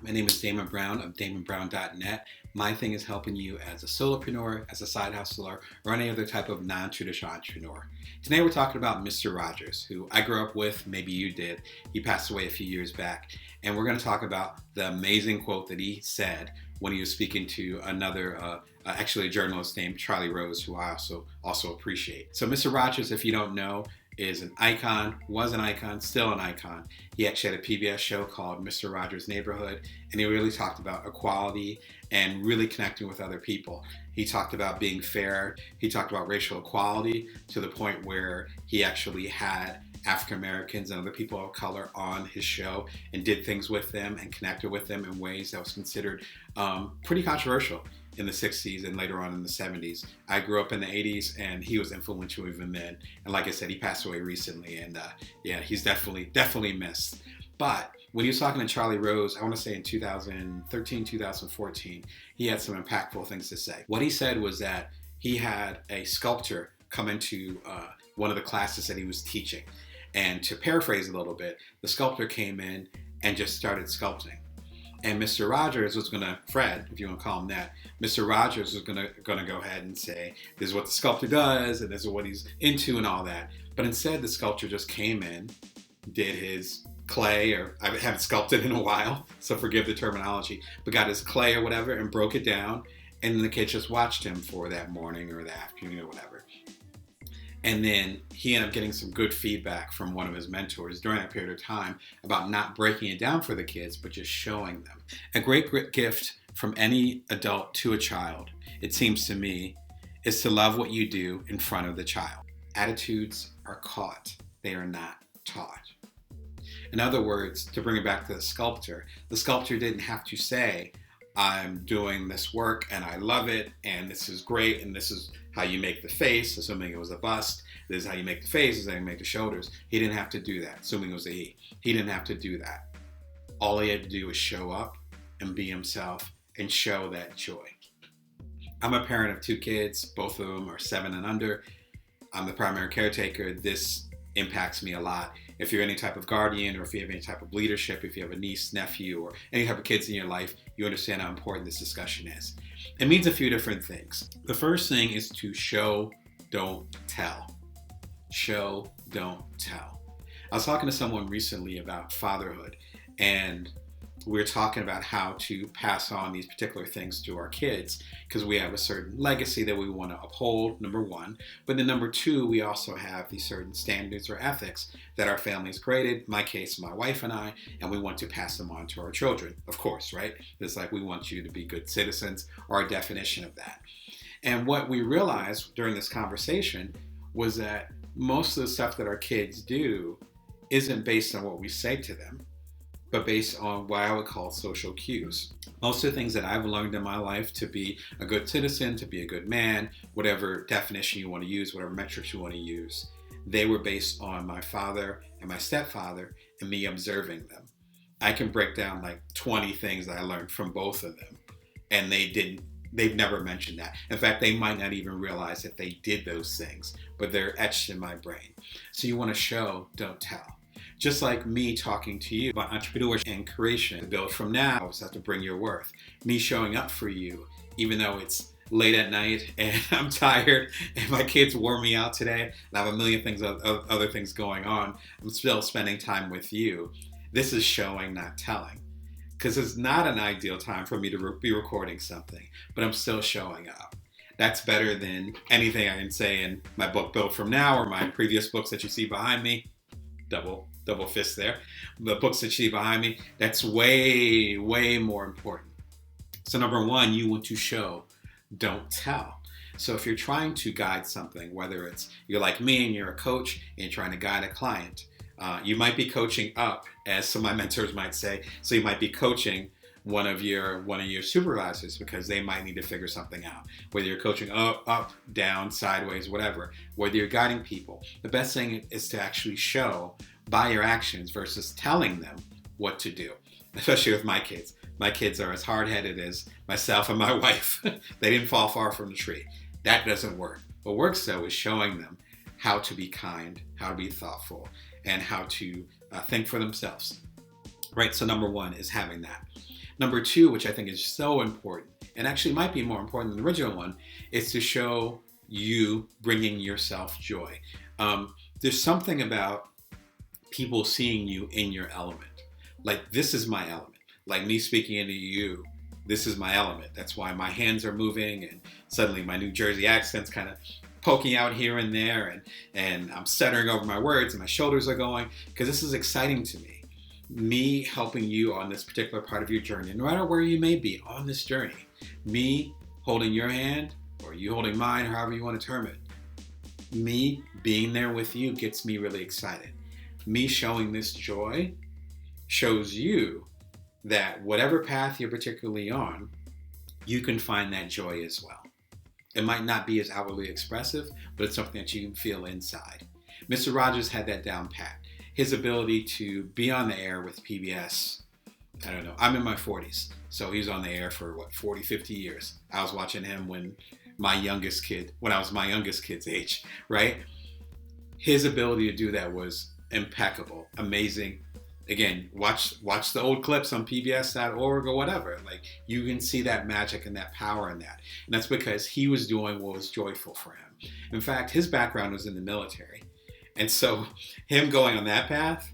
My name is Damon Brown of DamonBrown.net. My thing is helping you as a solopreneur, as a side hustler, or any other type of non-traditional entrepreneur. Today we're talking about Mr. Rogers, who I grew up with, maybe you did. He passed away a few years back. And we're going to talk about the amazing quote that he said when he was speaking to another, actually a journalist named Charlie Rose, who I also appreciate. So Mr. Rogers, if you don't know, is an icon, was an icon, still an icon. He actually had a PBS show called Mr. Rogers' Neighborhood, and he really talked about equality and really connecting with other people. He talked about being fair. He talked about racial equality to the point where he actually had African Americans and other people of color on his show and did things with them and connected with them in ways that was considered pretty controversial in the 60s and later on in the 70s. I grew up in the 80s and he was influential even then. And like I said, he passed away recently and he's definitely missed. But when he was talking to Charlie Rose, I want to say in 2013, 2014, he had some impactful things to say. What he said was that he had a sculptor come into one of the classes that he was teaching. And to paraphrase a little bit, the sculptor came in and just started sculpting. And Mr. Rogers was going to, Fred, if you want to call him that, Mr. Rogers was going to go ahead and say, this is what the sculptor does, and this is what he's into and all that. But instead, the sculptor just came in, did his clay, or I haven't sculpted in a while, so forgive the terminology, but got his clay or whatever and broke it down. And then the kids just watched him for that morning or the afternoon or whatever. And then he ended up getting some good feedback from one of his mentors during that period of time about not breaking it down for the kids, but just showing them. A great gift from any adult to a child, it seems to me, is to love what you do in front of the child. Attitudes are caught, they are not taught. In other words, to bring it back to the sculptor didn't have to say, I'm doing this work and I love it and this is great and this is how you make the face, assuming it was a bust. This is how you make the face, this is how you make the shoulders. He didn't have to do that, assuming it was a he. He didn't have to do that. All he had to do was show up and be himself and show that joy. I'm a parent of 2 kids, both of them are 7 and under. I'm the primary caretaker. This impacts me a lot. If you're any type of guardian or if you have any type of leadership, if you have a niece, nephew, or any type of kids in your life, you understand how important this discussion is. It means a few different things. The first thing is to show, don't tell. Show, don't tell. I was talking to someone recently about fatherhood, and we were talking about how to pass on these particular things to our kids because we have a certain legacy that we want to uphold, number one. But then number two, we also have these certain standards or ethics that our family's created, in my case, my wife and I, and we want to pass them on to our children, of course, right? It's like we want you to be good citizens, or a definition of that. And what we realized during this conversation was that most of the stuff that our kids do isn't based on what we say to them, but based on what I would call social cues. Most of the things that I've learned in my life to be a good citizen, to be a good man, whatever definition you want to use, whatever metrics you want to use, they were based on my father and my stepfather and me observing them. I can break down like 20 things that I learned from both of them, and they've never mentioned that. In fact, they might not even realize that they did those things, but they're etched in my brain. So you want to show, don't tell. Just like me talking to you about entrepreneurship and creation, to build from now, always have to bring your worth. Me showing up for you, even though it's late at night and I'm tired and my kids wore me out today and I have a million things, other things going on, I'm still spending time with you. This is showing, not telling. Because it's not an ideal time for me to be recording something, but I'm still showing up. That's better than anything I can say in my book, Build From Now, or my previous books that you see behind me. Double fist there. The books that you see behind me, that's way, way more important. So number one, you want to show, don't tell. So if you're trying to guide something, whether it's you're like me and you're a coach and you're trying to guide a client, you might be coaching up, as some of my mentors might say. So you might be coaching one of your supervisors because they might need to figure something out. Whether you're coaching up, down, sideways, whatever. Whether you're guiding people, the best thing is to actually show by your actions versus telling them what to do. Especially with my kids. My kids are as hard-headed as myself and my wife. They didn't fall far from the tree. That doesn't work. What works though is showing them how to be kind, how to be thoughtful, and how to think for themselves. Right, so number one is having that. Number two, which I think is so important, and actually might be more important than the original one, is to show you bringing yourself joy. There's something about people seeing you in your element. Like, this is my element. Like me speaking into you, this is my element. That's why my hands are moving, and suddenly my New Jersey accent's kind of poking out here and there, and I'm stuttering over my words, and my shoulders are going, because this is exciting to me. Me helping you on this particular part of your journey, no matter where you may be on this journey. Me holding your hand, or you holding mine, however you want to term it. Me being there with you gets me really excited. Me showing this joy shows you that whatever path you're particularly on, you can find that joy as well. It might not be as outwardly expressive, but it's something that you can feel inside. Mr. Rogers had that down pat. His ability to be on the air with PBS, I don't know, I'm in my 40s, so he was on the air for 40, 50 years. I was watching him when I was my youngest kid's age, right? His ability to do that was impeccable, amazing. Again, watch the old clips on pbs.org or whatever. Like, you can see that magic and that power in that. And that's because he was doing what was joyful for him. In fact, his background was in the military. And so him going on that path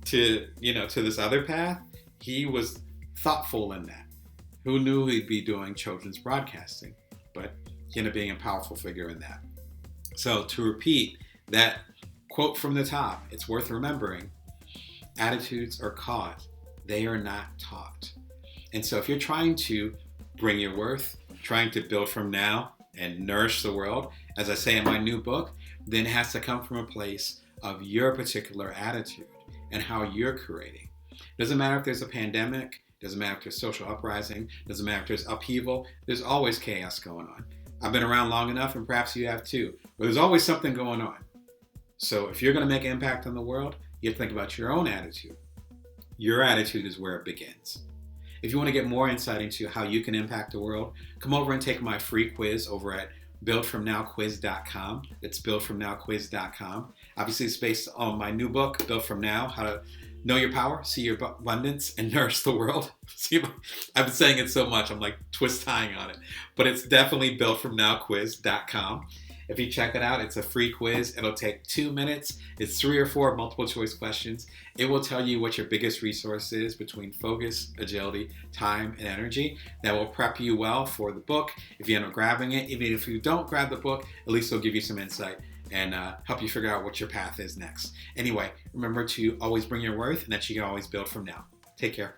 to this other path, he was thoughtful in that. Who knew he'd be doing children's broadcasting? But he ended up being a powerful figure in that. So to repeat that quote from the top, it's worth remembering. Attitudes are caught. They are not taught. And so if you're trying to bring your worth, trying to build from now and nourish the world, as I say in my new book, then it has to come from a place of your particular attitude and how you're creating. Doesn't matter if there's a pandemic, doesn't matter if there's social uprising, doesn't matter if there's upheaval, there's always chaos going on. I've been around long enough, and perhaps you have too, but there's always something going on. So if you're going to make an impact on the world, you have to think about your own attitude. Your attitude is where it begins. If you want to get more insight into how you can impact the world, come over and take my free quiz over at buildfromnowquiz.com. It's buildfromnowquiz.com. Obviously, it's based on my new book, Build From Now, How to Know Your Power, See Your Abundance, and Nourish the World. I've been saying it so much, I'm like twist tying on it. But it's definitely buildfromnowquiz.com. If you check it out, it's a free quiz. It'll take 2 minutes. It's 3 or 4 multiple choice questions. It will tell you what your biggest resource is between focus, agility, time, and energy. That will prep you well for the book. If you end up grabbing it, even if you don't grab the book, at least it'll give you some insight and help you figure out what your path is next. Anyway, remember to always bring your worth and that you can always build from now. Take care.